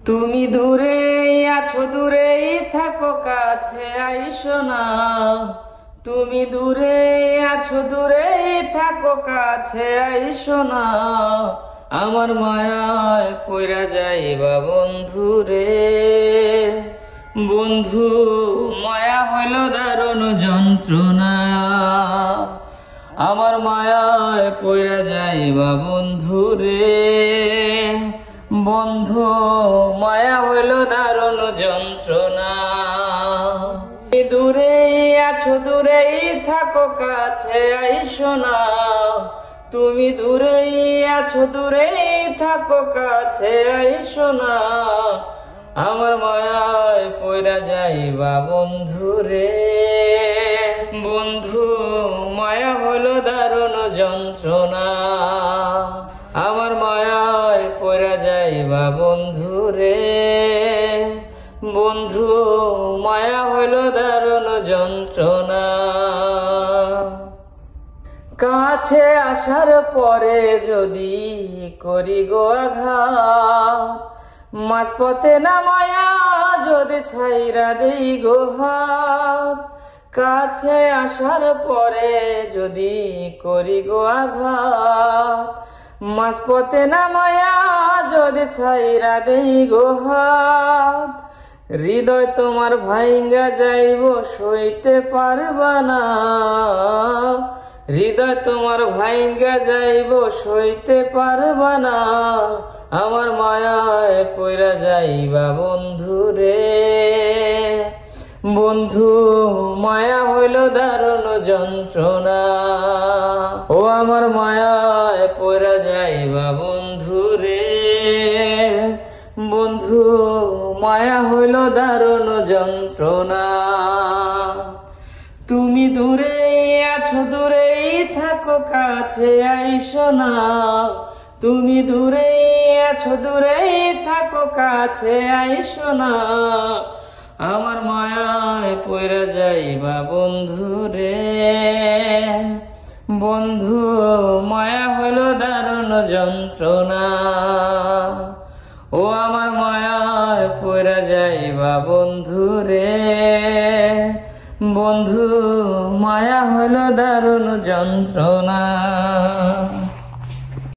তুমি দূরে আছো, দূরেই থাকো, কাছে আইসো না। তুমি দূরে আছো, দূরেই থাকো, কাছে আইসো না। আমার মায়ায় পইরা যাইবা বন্ধু রে। বন্ধু, মায়া হইল দারুণ যন্ত্রণা। আমার মায়ায় পইরা যাইবা বন্ধু রে। বন্ধু, মায়া হইল দারুণ যন্ত্রণা। দূরেই আছো, দূরেই থাকো, কাছে আইসো না। তুমি দূরেই আছো, দূরেই থাকো, কাছে আইসো না। আমার মায়ায় পইরা যাইবা বন্ধু রে। বন্ধু, মায়া হলো দারুণ যন্ত্রণা। আমার মায়ায় পইরা যাইবা বন্ধু রে। বন্ধু, মায়া হলো দারুণ যন্ত্রণা। কাছে আসার পরে যদি করি গো আঘাত, মাঝপথে নামায়া যদি ছাইরা দেই গো হাত। কাছে আসার পরে যদি করি গো আঘাত, মাঝপথে নামায়া যদি ছাইরা দেই গো হাত। হৃদয় তোমার ভাইঙ্গা যাইব, সইতে পারবা না। হৃদয় তোমার ভাইঙ্গা যাইব, সইতে পারবা না। আমার মায়ায় পইরা যাইবা বন্ধু রে। বন্ধু, মায়া হইল দারুণ যন্ত্রণা। ও আমার মায়ায় পইরা যাইবা বন্ধু রে। বন্ধু, মায়া হইল দারুণ যন্ত্রণা। তুমি দূরে আছো, দূরেই থাকো, কাছে আইসো না। তুমি দূরে আছো, দূরেই থাকো, কাছে আইসো না। আমার মায়ায় পইরা যাইবা বন্ধু রে। বন্ধু, মায়া হলো দারুণ যন্ত্রণা। ও আমার মায়ায় পইরা যাইবা বন্ধু রে। বন্ধু, মায়া হলো দারুণ যন্ত্রণা।